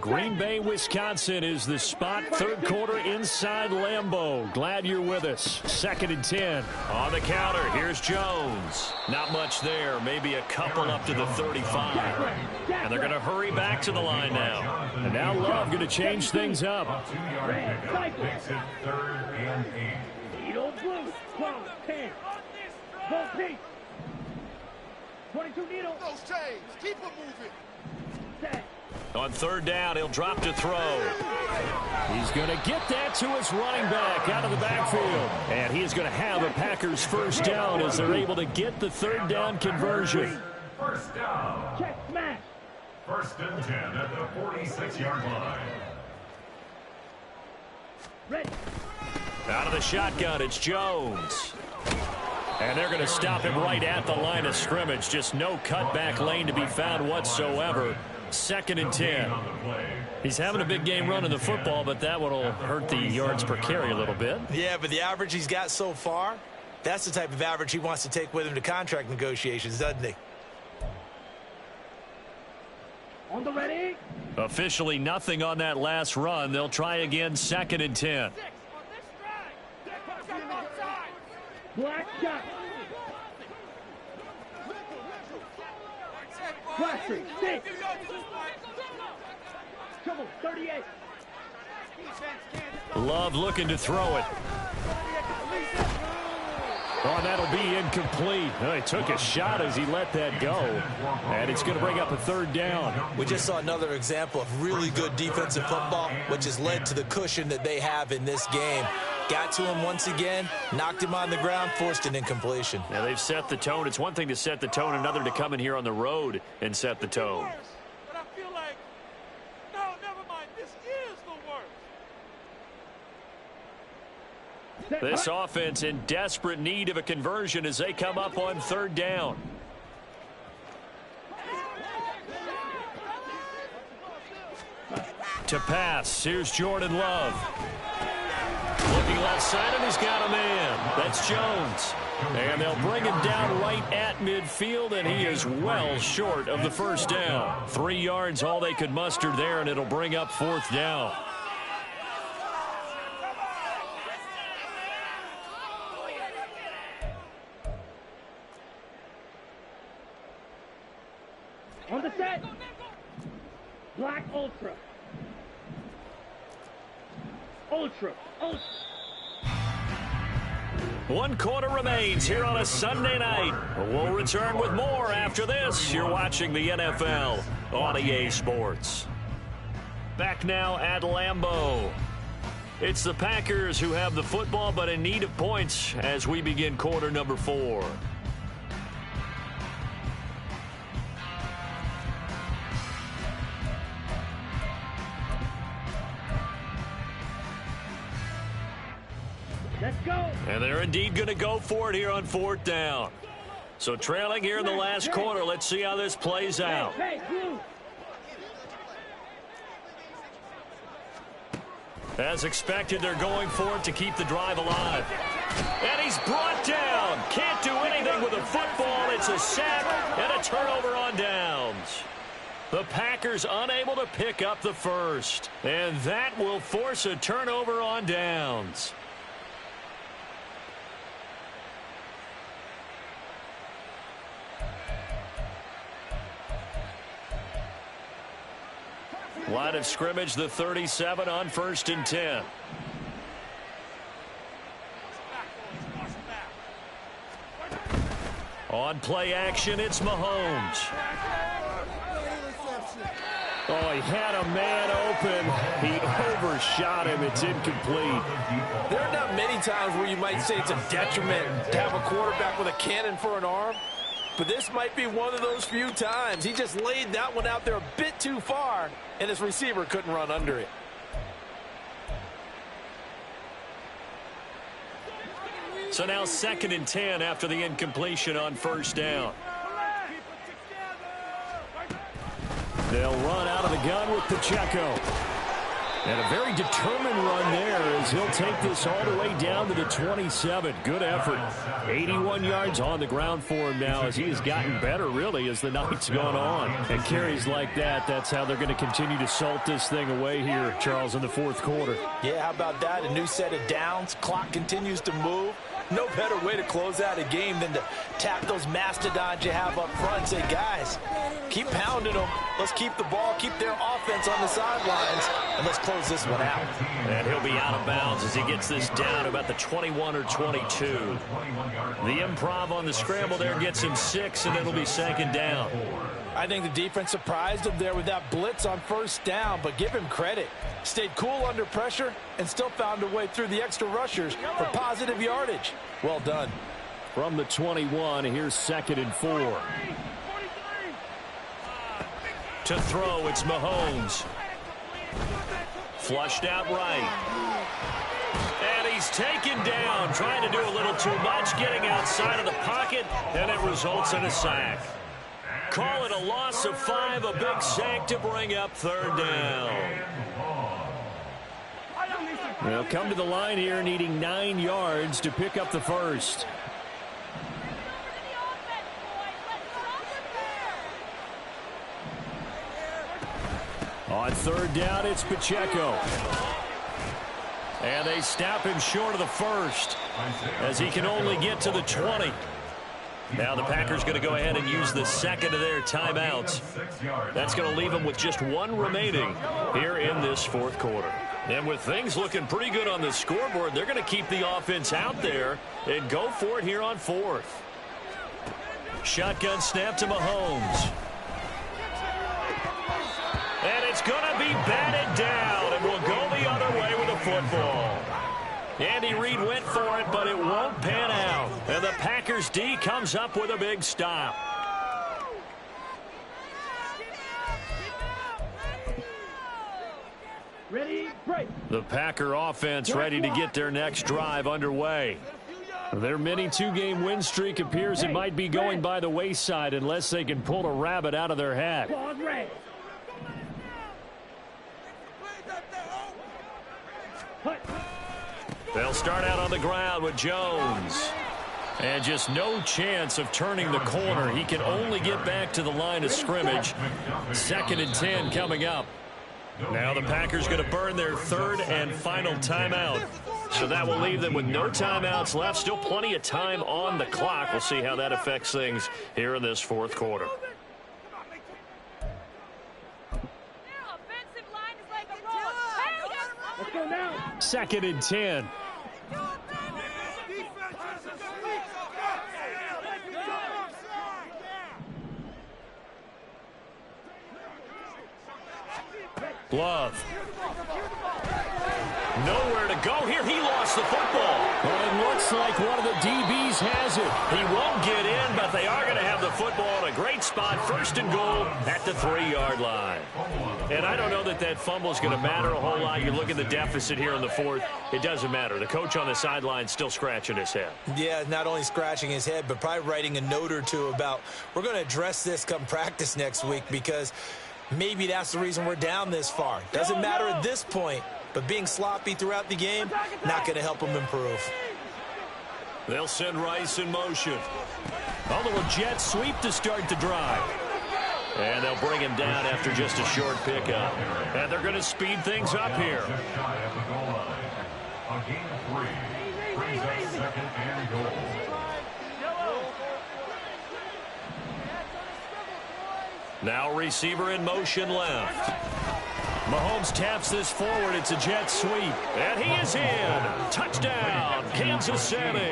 Green Bay, Wisconsin is the spot. Third quarter inside Lambeau. Glad you're with us. 2nd and 10. On the counter, here's Jones. Not much there. Maybe a couple up to the 35. And they're going to hurry back to the line now. And now Love going to change things up. 2-yard pickup makes it 3rd and 8. Needle blue. 12, 10. Go Pete. 22 needle. Those chains, keep them moving. Set. On 3rd down, he'll drop to throw. He's going to get that to his running back out of the backfield. And he's going to have a Packers first down as they're able to get the 3rd down conversion. First down. Check smash. 1st and 10 at the 46-yard line. Ready. Out of the shotgun, it's Jones. And they're going to stop him right at the line of scrimmage. Just no cutback lane to be found whatsoever. 2nd and 10. He's having a big game running the football, but that one will hurt the yards per carry a little bit. Yeah, but the average he's got so far, That's the type of average he wants to take with him to contract negotiations, doesn't he? On the ready. Officially nothing on that last run. They'll try again, 2nd and 10. Black shot. Flashing. 6. Trouble. 38. Love looking to throw it. Oh, that'll be incomplete. He took a shot as he let that go. And it's going to bring up a 3rd down. We just saw another example of really good defensive football, which has led to the cushion that they have in this game. Got to him once again, knocked him on the ground, forced an incompletion. Now they've set the tone. It's one thing to set the tone, another to come in here on the road and set the tone. But I feel like, no, never mind. This is the worst. This offense in desperate need of a conversion as they come up on 3rd down. To pass, here's Jordan Love. Looking left side, and he's got a man. That's Jones. And they'll bring him down right at midfield, and he is well short of the 1st down. 3 yards, all they could muster there, and it'll bring up 4th down. On the set. Black Ultra. Ultra. 1 quarter remains here on a Sunday night. We'll return with more after this. You're watching the NFL on EA Sports. Back now at Lambeau. It's the Packers who have the football but in need of points as we begin quarter number 4. Let's go. And they're indeed going to go for it here on 4th down. So trailing here in the last quarter. Let's see how this plays out. As expected, they're going for it to keep the drive alive. And he's brought down. Can't do anything with a football. It's a sack and a turnover on downs. The Packers unable to pick up the 1st. And that will force a turnover on downs. Line of scrimmage, the 37 on 1st and 10. On play action, it's Mahomes. Oh, he had a man open. He overshot him. It's incomplete. There are not many times where you might say it's a detriment to have a quarterback with a cannon for an arm. But this might be one of those few times. He just laid that one out there a bit too far, and his receiver couldn't run under it. So now 2nd and 10 after the incompletion on 1st down. They'll run out of the gun with Pacheco. And a very determined run there as he'll take this all the way down to the 27. Good effort. 81 yards on the ground for him now as he has gotten better, really, as the night's gone on. And carries like that, that's how they're going to continue to salt this thing away here, Charles, in the 4th quarter. Yeah, how about that? A new set of downs. Clock continues to move. No better way to close out a game than to tap those mastodons you have up front and say, guys, keep pounding them. Let's keep the ball, keep their offense on the sidelines, and let's close this one out. And he'll be out of bounds as he gets this down to about the 21 or 22. The improv on the scramble there gets him 6, and it'll be 2nd down. I think the defense surprised him there with that blitz on 1st down, but give him credit. Stayed cool under pressure and still found a way through the extra rushers for positive yardage. Well done. From the 21, here's 2nd and 4. To throw, it's Mahomes. Flushed out right. And he's taken down, trying to do a little too much, getting outside of the pocket, and it results in a sack. Call it a loss of 5, a big sack to bring up 3rd down. They'll come to the line here needing 9 yards to pick up the 1st. On third down, it's Pacheco. And they snap him short of the first as he can only get to the 20. Now the Packers going to go ahead and use the second of their timeouts. That's going to leave them with just one remaining here in this fourth quarter. And with things looking pretty good on the scoreboard, they're going to keep the offense out there and go for it here on fourth. Shotgun snap to Mahomes. And it's going to be batted down, and will go the other way with the football. Andy Reid went for it, but it won't pan out. And the Packers D comes up with a big stop. Ready, break. The Packer offense ready to get their next drive underway. Their mini two-game win streak appears it might be going by the wayside unless they can pull a rabbit out of their hat. They'll start out on the ground with Jones. And just no chance of turning the corner. He can only get back to the line of scrimmage. 2nd and 10 coming up. Now the Packers going to burn their third and final timeout. So that will leave them with no timeouts left. Still plenty of time on the clock. We'll see how that affects things here in this fourth quarter. Let's go now. 2nd and 10. Love. Nowhere to go here. He lost the football. Well, it looks like one of the DBs has it. He won't get in, but they are going to have the football in a great spot. 1st and goal at the 3-yard line. And I don't know that that fumble is going to matter a whole lot. You look at the deficit here in the fourth. It doesn't matter. The coach on the sideline still scratching his head. Yeah, not only scratching his head, but probably writing a note or two about we're going to address this come practice next week because maybe that's the reason we're down this far. Doesn't matter at this point, but being sloppy throughout the game, not going to help them improve. They'll send Rice in motion. A little jet sweep to start the drive. And they'll bring him down after just a short pickup. And they're going to speed things up here. A gain of 3 brings up 2nd and goal. Now receiver in motion left. Mahomes taps this forward. It's a jet sweep. And he is in. Touchdown, Kansas City.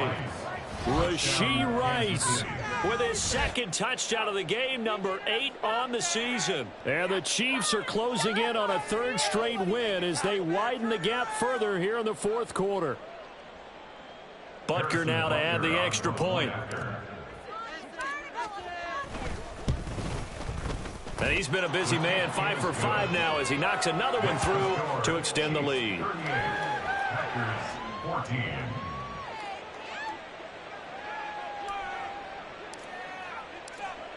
Rashee Rice with his 2nd touchdown of the game, number 8 on the season. And the Chiefs are closing in on a 3rd straight win as they widen the gap further here in the fourth quarter. Butker now to add the extra point. And he's been a busy man, 5 for 5 now as he knocks another one through to extend the lead. Packers 14.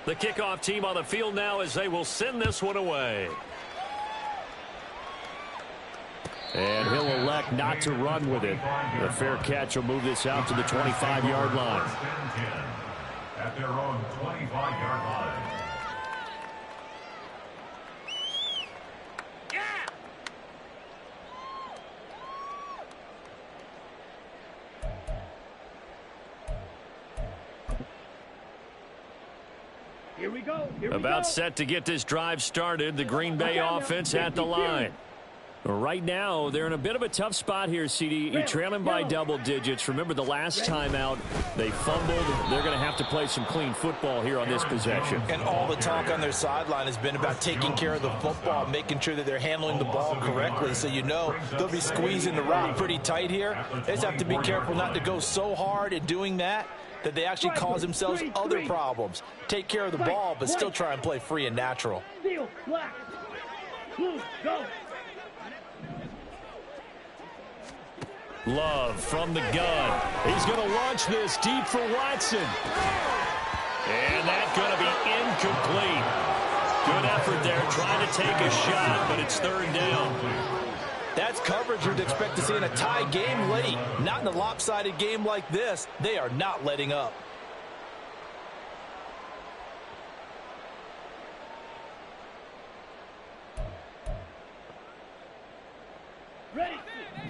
The kickoff team on the field now as they will send this one away. And he'll elect not to run with it. The fair catch will move this out to the 25-yard line. At their own 25-yard line. Here we go. About set to get this drive started. The Green Bay offense at the line. Right now, they're in a bit of a tough spot here, CD. You're trailing by double digits. Remember the last time out, they fumbled. They're going to have to play some clean football here on this possession. And all the talk on their sideline has been about taking care of the football, making sure that they're handling the ball correctly. So you know they'll be squeezing the rock pretty tight here. They just have to be careful not to go so hard in doing that they actually cause themselves other problems. Take care of the ball, but still try and play free and natural. Steel, black, blue, go. Love from the gun. He's going to launch this deep for Watson. And that's going to be incomplete. Good effort there trying to take a shot, but it's 3rd down. That's coverage you'd expect to see in a tie game late. Not in a lopsided game like this. They are not letting up.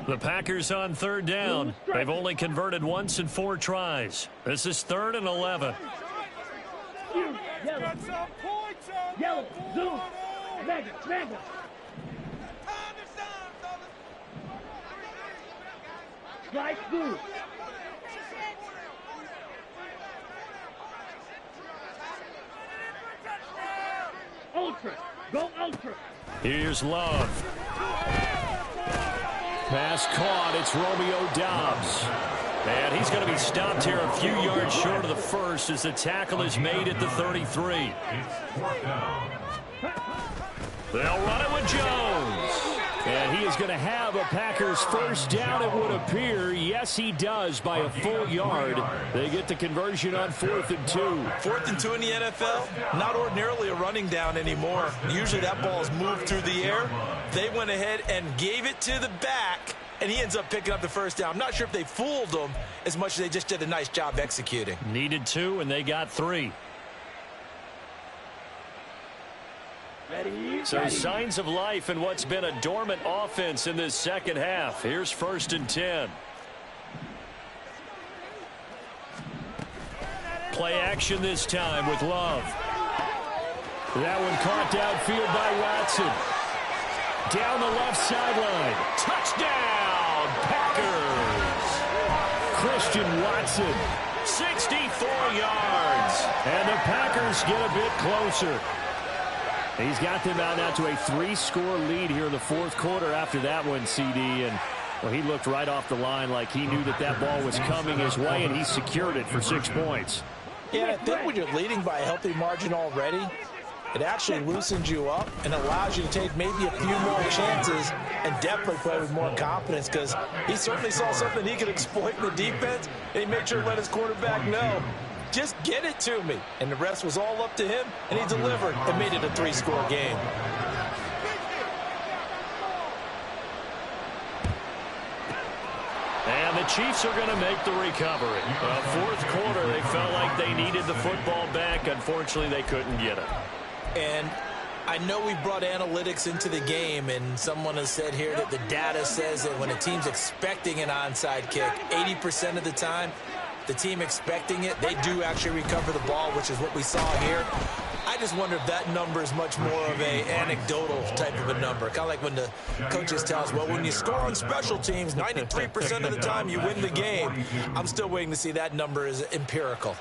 The Packers on third down. They've only converted once in 4 tries. This is 3rd and 11. Yellow, zoom, mega, mega. Strike blue. Ultra, go ultra. Here's Love. Pass caught. It's Romeo Doubs. And he's going to be stopped here a few yards short of the first as the tackle is made at the 33. They'll run it with Jones. And he is going to have a Packers first down, it would appear. Yes, he does by a full yard. They get the conversion on 4th and 2. 4th and 2 in the NFL, not ordinarily a running down anymore. Usually that ball is moved through the air. They went ahead and gave it to the back, and he ends up picking up the first down. I'm not sure if they fooled him as much as they just did a nice job executing. Needed 2, and they got 3. So signs of life in what's been a dormant offense in this second half. Here's 1st and 10. Play action this time with Love. That one caught downfield by Watson. Down the left sideline. Touchdown, Packers. Christian Watson, 64 yards. And the Packers get a bit closer. He's got them out now to a 3-score lead here in the 4th quarter after that one, CD. And, well, he looked right off the line like he knew that that ball was coming his way, and he secured it for 6 points. Yeah, I think when you're leading by a healthy margin already, it actually loosens you up and allows you to take maybe a few more chances and definitely play with more confidence, because he certainly saw something he could exploit in the defense, and he made sure to let his quarterback know, just get it to me. And the rest was all up to him, and he delivered and made it a 3-score game. And the Chiefs are going to make the recovery. 4th quarter, they felt like they needed the football back. Unfortunately, they couldn't get it. And I know we brought analytics into the game, and someone has said here that the data says that when a team's expecting an onside kick, 80% of the time, the team expecting it, they do actually recover the ball, which is what we saw here. I just wonder if that number is much more of a anecdotal type of a number. Kind of like when the coaches tell us, well, when you score on special teams, 93% of the time you win the game. I'm still waiting to see that number is empirical.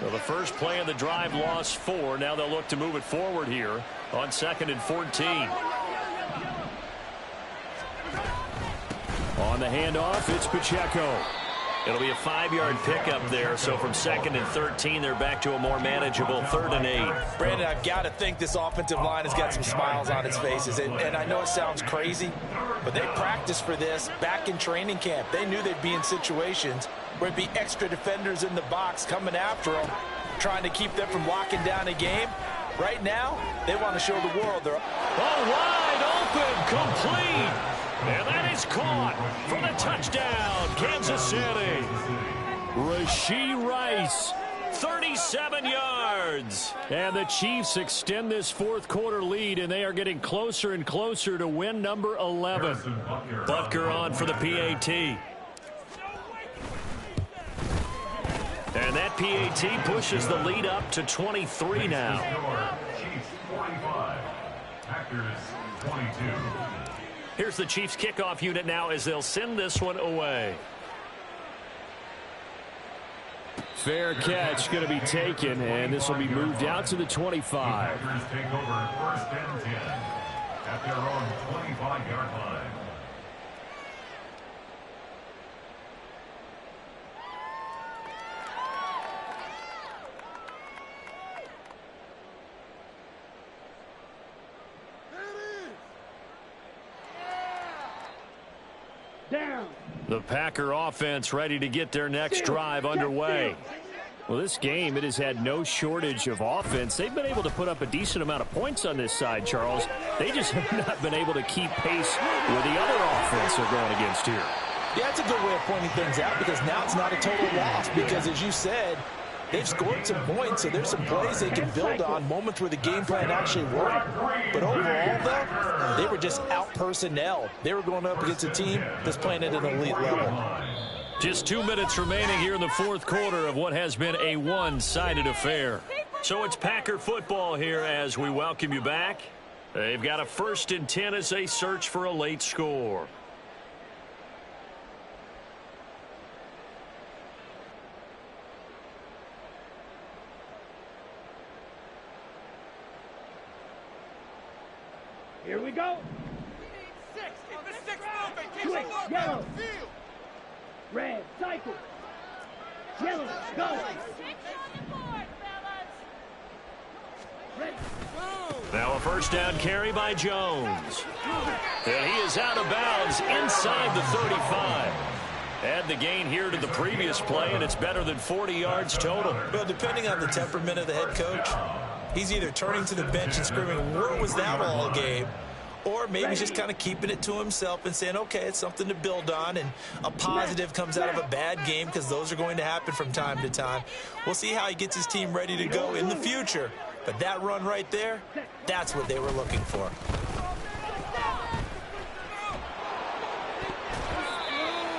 Well, the first play of the drive lost 4. Now they'll look to move it forward here on 2nd and 14. On the handoff, it's Pacheco. It'll be a 5-yard pickup there. So from 2nd and 13, they're back to a more manageable 3rd and 8. Brandon, I've got to think this offensive line has got some smiles on its faces. And I know it sounds crazy, but they practiced for this back in training camp. They knew they'd be in situations where it'd be extra defenders in the box coming after them, trying to keep them from locking down a game. Right now, they want to show the world they're wide open, complete. And that is caught for the touchdown, Kansas City. Rashee Rice, 37 yards. And the Chiefs extend this 4th quarter lead, and they are getting closer and closer to win number 11. Butker on for the PAT. And that PAT pushes the lead up to 23 now. Chiefs 45, Packers 22. Here's the Chiefs kickoff unit now as they'll send this one away. Fair catch going to be taken, and this will be moved out to the 25. Packers take over 1st and 10 at their own 25-yard line. Down. The Packer offense ready to get their next drive underway. Well, this game, it has had no shortage of offense. They've been able to put up a decent amount of points on this side, Charles. They just have not been able to keep pace with the other offense they're going against here. Yeah, that's a good way of pointing things out because now it's not a total loss because, as you said, they've scored some points, so there's some plays they can build on, moments where the game plan actually worked. But overall, though, they were just out-personnel. They were going up against a team that's playing at an elite level. Just 2 minutes remaining here in the fourth quarter of what has been a one-sided affair. So it's Packer football here as we welcome you back. They've got a 1st and 10 as they search for a late score. Here we go. Switch, yellow. Red, cycle. Yellow, go. Red. Now a first down carry by Jones. And he is out of bounds inside the 35. Add the gain here to the previous play, and it's better than 40 yards total. Well, depending on the temperament of the head coach, he's either turning to the bench and screaming, "Where was that all game?" Or maybe he's just kind of keeping it to himself and saying, okay, it's something to build on, and a positive comes out of a bad game because those are going to happen from time to time. We'll see how he gets his team ready to go in the future. But that run right there, that's what they were looking for.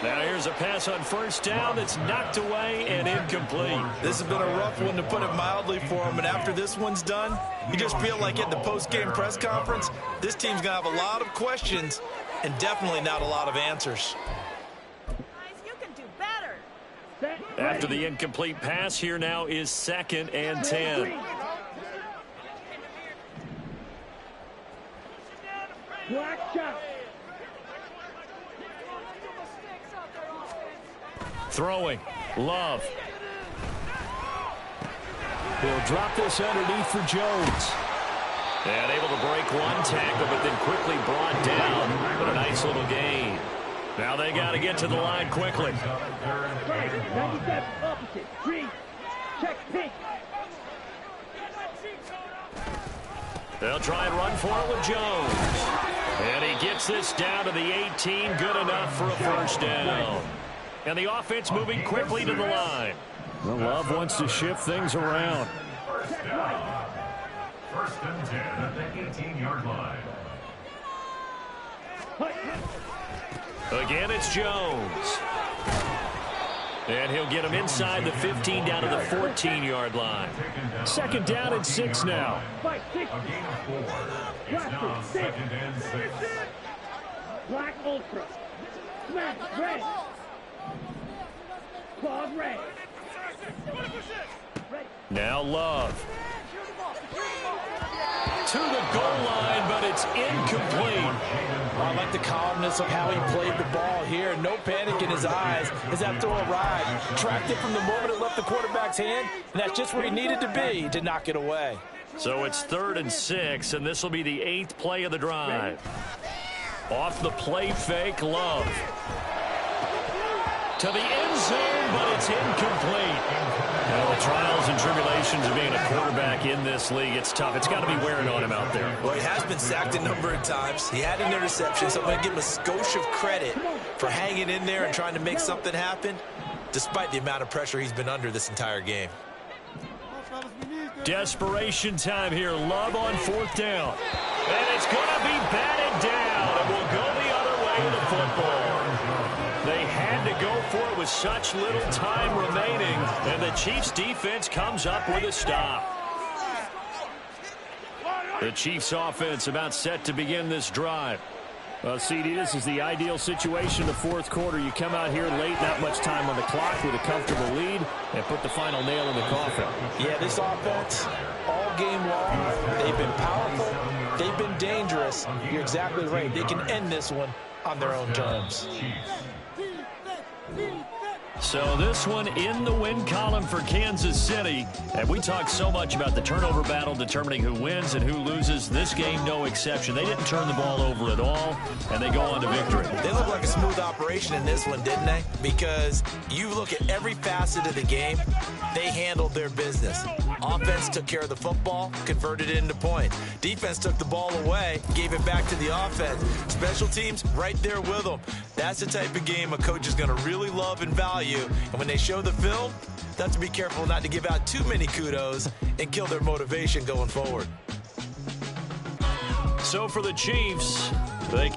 Now here's a pass on first down that's knocked away and incomplete. This has been a rough one, to put it mildly, for him. And after this one's done, you just feel like at the post-game press conference, this team's going to have a lot of questions and definitely not a lot of answers. You can do better. After the incomplete pass, here now is 2nd and 10. Black shot. Throwing. Love. He'll drop this underneath for Jones. And able to break one tackle, but then quickly brought down. But a nice little gain. Now they got to get to the line quickly. 97 opposite. Green. Check pink. They'll try and run for it with Jones. And he gets this down to the 18. Good enough for a first down. And the offense moving quickly to the line. Well, Love wants to shift things around. 1st and 10 at the 18-yard line. Again, it's Jones. And he'll get him inside the 15 down to the 14-yard line. 2nd down and 6 now. A gain of 4. It's now 2nd and 6. Black ultra. Smash red. Claws red. Now Love. To the goal line, but it's incomplete. I like the calmness of how he played the ball here. No panic in his eyes as that throw arrived. Tracked it from the moment it left the quarterback's hand, and that's just where he needed to be to knock it away. So it's 3rd and 6, and this will be the 8th play of the drive. Off the play fake, Love. To the end zone, but it's incomplete. Well, the trials and tribulations of being a quarterback in this league, it's tough. It's got to be wearing on him out there. Well, he has been sacked a number of times. He had an interception, so I'm going to give him a skosh of credit for hanging in there and trying to make something happen, despite the amount of pressure he's been under this entire game. Desperation time here. Love on 4th down. And it's going to be batted down. It will go the other way to the football. They had to go for it with such little time remaining, and the Chiefs' defense comes up with a stop. The Chiefs' offense about set to begin this drive. Well, CD, this is the ideal situation in the fourth quarter. You come out here late, not much time on the clock, with a comfortable lead, and put the final nail in the coffin. Yeah, this offense, all game long, they've been powerful, they've been dangerous. You're exactly right. They can end this one on their own terms. So this one in the win column for Kansas City. And we talk so much about the turnover battle determining who wins and who loses. This game, no exception. They didn't turn the ball over at all, and they go on to victory. They look like a smooth operation in this one, didn't they? Because you look at every facet of the game, they handled their business. Offense took care of the football, converted it into points. Defense took the ball away, gave it back to the offense. Special teams right there with them. That's the type of game a coach is going to really love and value. And when they show the film, they have to be careful not to give out too many kudos and kill their motivation going forward. So for the Chiefs, they